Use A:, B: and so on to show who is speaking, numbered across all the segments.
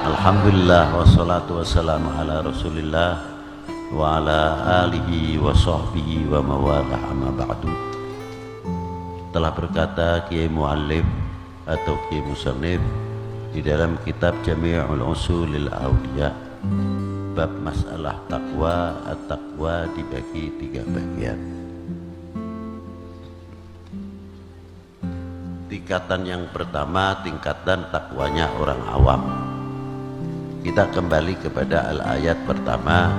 A: Alhamdulillah wassalatu wassalamu ala rasulillah wa ala alihi wa sahbihi wa mawalah amma ba'du. Telah berkata Kiai Mu'allif atau Kiai Musannif di dalam kitab Jami'ul Usulil Awliya, bab masalah takwa, at-taqwa dibagi 3 bagian. Tingkatan yang pertama, tingkatan takwanya orang awam. Kita kembali kepada al-ayat pertama.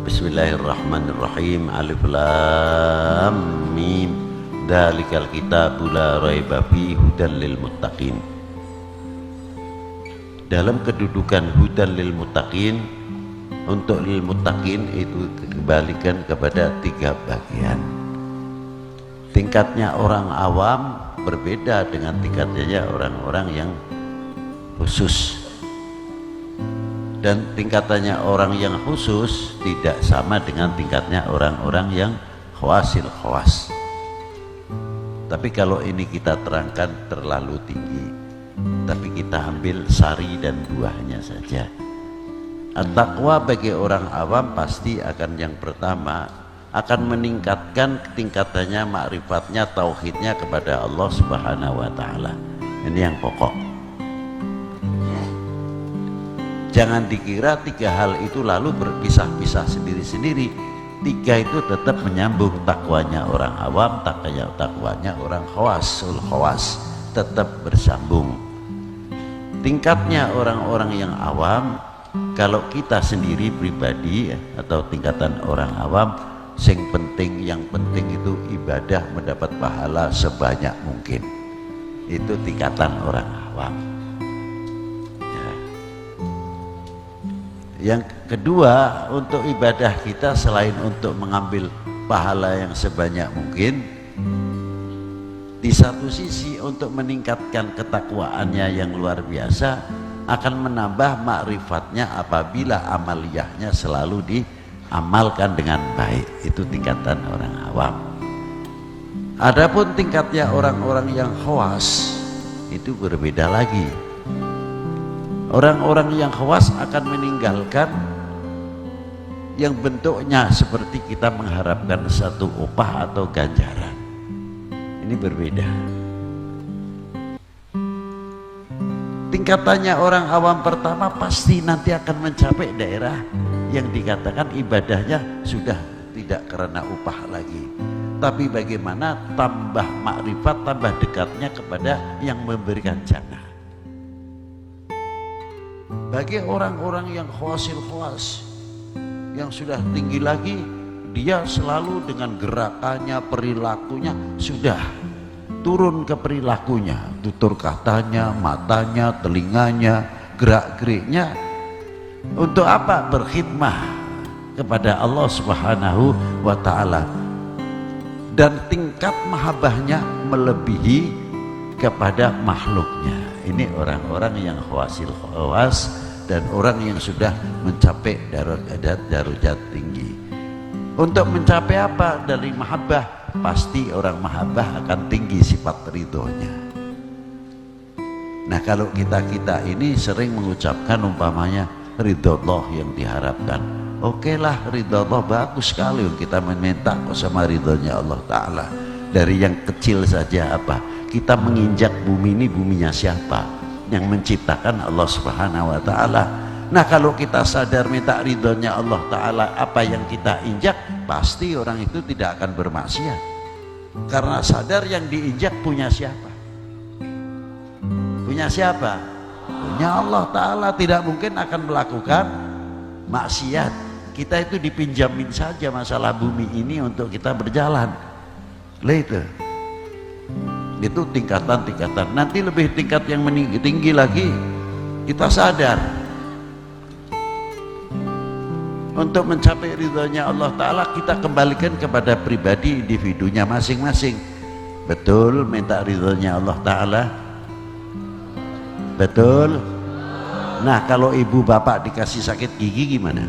A: Bismillahirrahmanirrahim. Alif lam mim. Dzalikal kitabu la raiba fihi hudan lil muttaqin. Dalam kedudukan hudan lil muttaqin, untuk lil muttaqin itu dikembalikan kepada 3 bagian. Tingkatnya orang awam berbeda dengan tingkatnya orang-orang yang khusus, dan tingkatannya orang yang khusus tidak sama dengan tingkatnya orang-orang yang khawasil khawas. Tapi kalau ini kita terangkan terlalu tinggi, tapi kita ambil sari dan buahnya saja. At-taqwa bagi orang awam pasti akan yang pertama akan meningkatkan tingkatannya, makrifatnya, tauhidnya kepada Allah Subhanahu wa Ta'ala. Ini yang pokok. Jangan dikira 3 hal itu lalu berpisah-pisah sendiri-sendiri. 3 itu tetap menyambung. Takwanya orang awam, takwanya orang khawas, tetap bersambung. Tingkatnya orang-orang yang awam, kalau kita sendiri pribadi atau tingkatan orang awam, yang penting itu ibadah, mendapat pahala sebanyak mungkin. Itu tingkatan orang awam. Yang kedua, untuk ibadah kita selain untuk mengambil pahala yang sebanyak mungkin, di satu sisi untuk meningkatkan ketakwaannya yang luar biasa, akan menambah makrifatnya apabila amaliyahnya selalu diamalkan dengan baik. Itu tingkatan orang awam. Adapun tingkatnya orang-orang yang khawas itu berbeda lagi. Orang-orang yang khawas akan meninggalkan yang bentuknya seperti kita mengharapkan satu upah atau ganjaran. Ini berbeda. Tingkatannya orang awam pertama pasti nanti akan mencapai daerah yang dikatakan ibadahnya sudah tidak karena upah lagi, tapi bagaimana tambah makrifat, tambah dekatnya kepada yang memberikan jannah. Bagi orang-orang yang khawas, yang sudah tinggi lagi, dia selalu dengan gerakannya, perilakunya sudah turun ke perilakunya, tutur katanya, matanya, telinganya, gerak-geriknya. Untuk apa? Berkhidmah kepada Allah Subhanahu wa Ta'ala. Dan tingkat mahabbahnya melebihi kepada makhluknya. Ini orang-orang yang khawas dan orang yang sudah mencapai darajat tinggi. Untuk mencapai apa? Dari mahabbah, pasti orang mahabbah akan tinggi sifat ridhonya. Nah, kalau kita ini sering mengucapkan umpamanya ridho Allah yang diharapkan. Oke lah, ridho Allah bagus sekali, kita meminta kok sama ridhonya Allah Ta'ala. Dari yang kecil saja apa? Kita menginjak bumi ini, buminya siapa? Yang menciptakan Allah Subhanahu wa Ta'ala. Nah, kalau kita sadar minta ridhonya Allah Ta'ala, apa yang kita injak, pasti orang itu tidak akan bermaksiat. Karena sadar yang diinjak punya siapa? Punya siapa? Punya Allah Ta'ala. Tidak mungkin akan melakukan maksiat. Kita itu dipinjamin saja masalah bumi ini untuk kita berjalan. Itu tingkatan-tingkatan. Nanti lebih tingkat yang tinggi lagi, kita sadar untuk mencapai ridhonya Allah Ta'ala, kita kembalikan kepada pribadi individunya masing-masing. Betul minta ridhonya Allah Ta'ala? Betul? Nah, kalau ibu bapak dikasih sakit gigi gimana?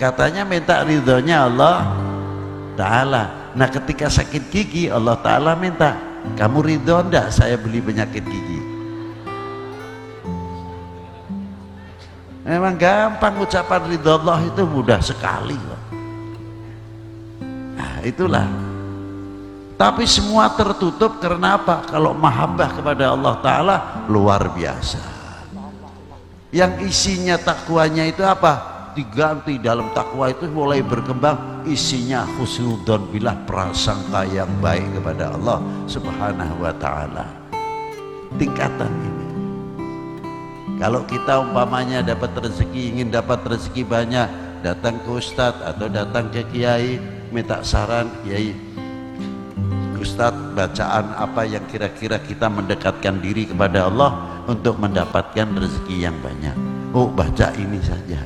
A: Katanya minta ridhonya Allah Ta'ala. Nah, ketika sakit gigi Allah Ta'ala minta kamu ridho enggak saya beli penyakit gigi? Memang gampang ucapan ridho Allah itu mudah sekali kok. Nah itulah. Tapi semua tertutup karena apa? Kalau mahabbah kepada Allah Ta'ala luar biasa. Yang isinya takwanya itu apa? Diganti dalam takwa itu mulai berkembang isinya husnudzon billah, prasangka yang baik kepada Allah Subhanahu wa Ta'ala. Tingkatan ini. Kalau kita umpamanya dapat rezeki, ingin dapat rezeki banyak, datang ke ustadz atau datang ke kiai, minta saran, kiai ustadz bacaan apa yang kira-kira kita mendekatkan diri kepada Allah untuk mendapatkan rezeki yang banyak. Oh baca ini saja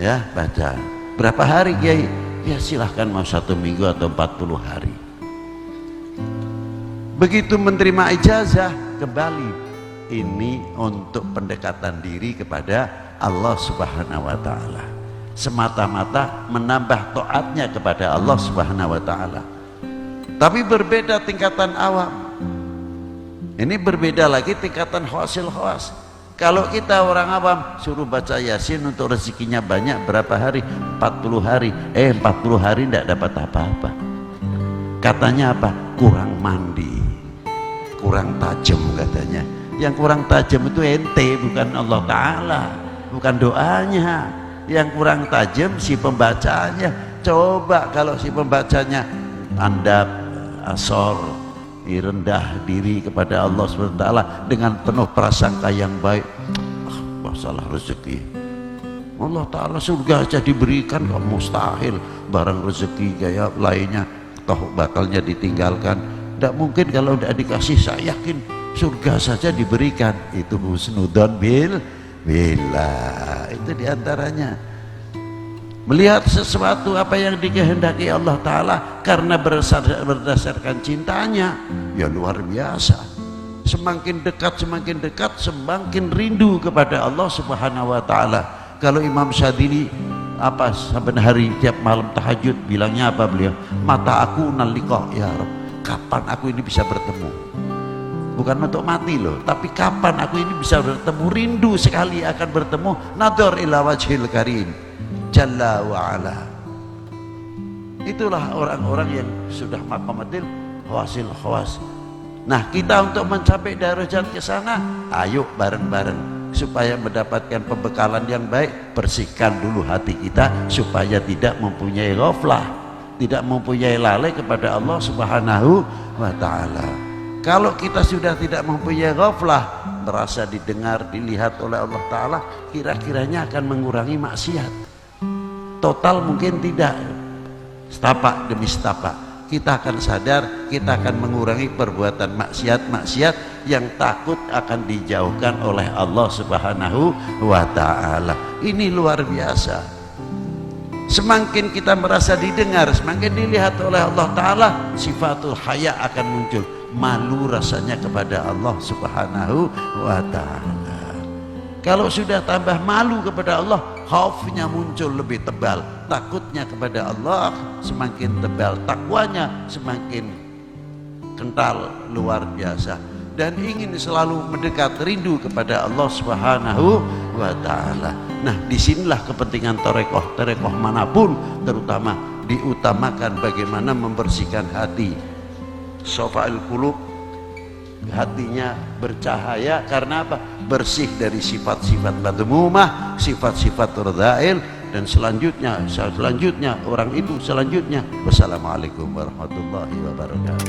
A: ya, baca berapa hari kiai? Ya silahkan mau 1 minggu atau 40 hari. Begitu menerima ijazah kembali, ini untuk pendekatan diri kepada Allah Subhanahu wa Ta'ala, semata-mata menambah taatnya kepada Allah Subhanahu wa Ta'ala. Tapi berbeda tingkatan awam, ini berbeda lagi tingkatan khawasil khawas. Kalau kita orang awam suruh baca yasin untuk rezekinya banyak berapa hari? 40 hari. 40 hari tidak dapat apa-apa. Katanya apa? Kurang mandi, kurang tajam katanya. Yang kurang tajam itu ente, bukan Allah Ta'ala, bukan doanya. Yang kurang tajam si pembacanya. Coba kalau si pembacanya andap, asor, rendah diri kepada Allah SWT dengan penuh prasangka yang baik, masalah rezeki Allah Ta'ala surga aja diberikan kok mustahil, barang rezeki kayak lainnya toh bakalnya ditinggalkan. Tidak mungkin kalau tidak dikasih, saya yakin surga saja diberikan. Itu husnudzon billah, itu diantaranya. Melihat sesuatu apa yang dikehendaki Allah Ta'ala karena berdasarkan cintanya, ya luar biasa. Semakin dekat semakin rindu kepada Allah Subhanahu wa Ta'ala. Kalau Imam Syadili apa saben hari tiap malam tahajud bilangnya apa beliau? Mata aku naliqa ya Rabb, kapan aku ini bisa bertemu? Bukan untuk mati loh, tapi kapan aku ini bisa bertemu? Rindu sekali akan bertemu. Nadhar ila wajhil karim Jalla wa'ala. Itulah orang-orang yang sudah maqamatil khawasil khawas. Nah kita untuk mencapai darajat ke sana, ayo bareng-bareng supaya mendapatkan pembekalan yang baik. Bersihkan dulu hati kita supaya tidak mempunyai ghaflah, tidak mempunyai lalai kepada Allah Subhanahu wa Ta'ala. Kalau kita sudah tidak mempunyai ghaflah, merasa didengar, dilihat oleh Allah Ta'ala, kira-kiranya akan mengurangi maksiat. Total mungkin tidak, setapak demi setapak kita akan sadar, kita akan mengurangi perbuatan maksiat-maksiat yang takut akan dijauhkan oleh Allah Subhanahu wa Ta'ala. Ini luar biasa. Semakin kita merasa didengar, semakin dilihat oleh Allah Ta'ala, sifatul haya akan muncul, malu rasanya kepada Allah Subhanahu wa Ta'ala. Kalau sudah tambah malu kepada Allah, khaufnya muncul lebih tebal, takutnya kepada Allah semakin tebal, takwanya semakin kental, luar biasa. Dan ingin selalu mendekat, rindu kepada Allah Subhanahu wa Ta'ala. Nah disinilah kepentingan tarekoh manapun, terutama diutamakan bagaimana membersihkan hati. Shafa'il qulub, hatinya bercahaya karena apa? Bersih dari sifat-sifat madhmumah, sifat-sifat radha'il, dan selanjutnya orang itu selanjutnya. Wassalamualaikum warahmatullahi wabarakatuh.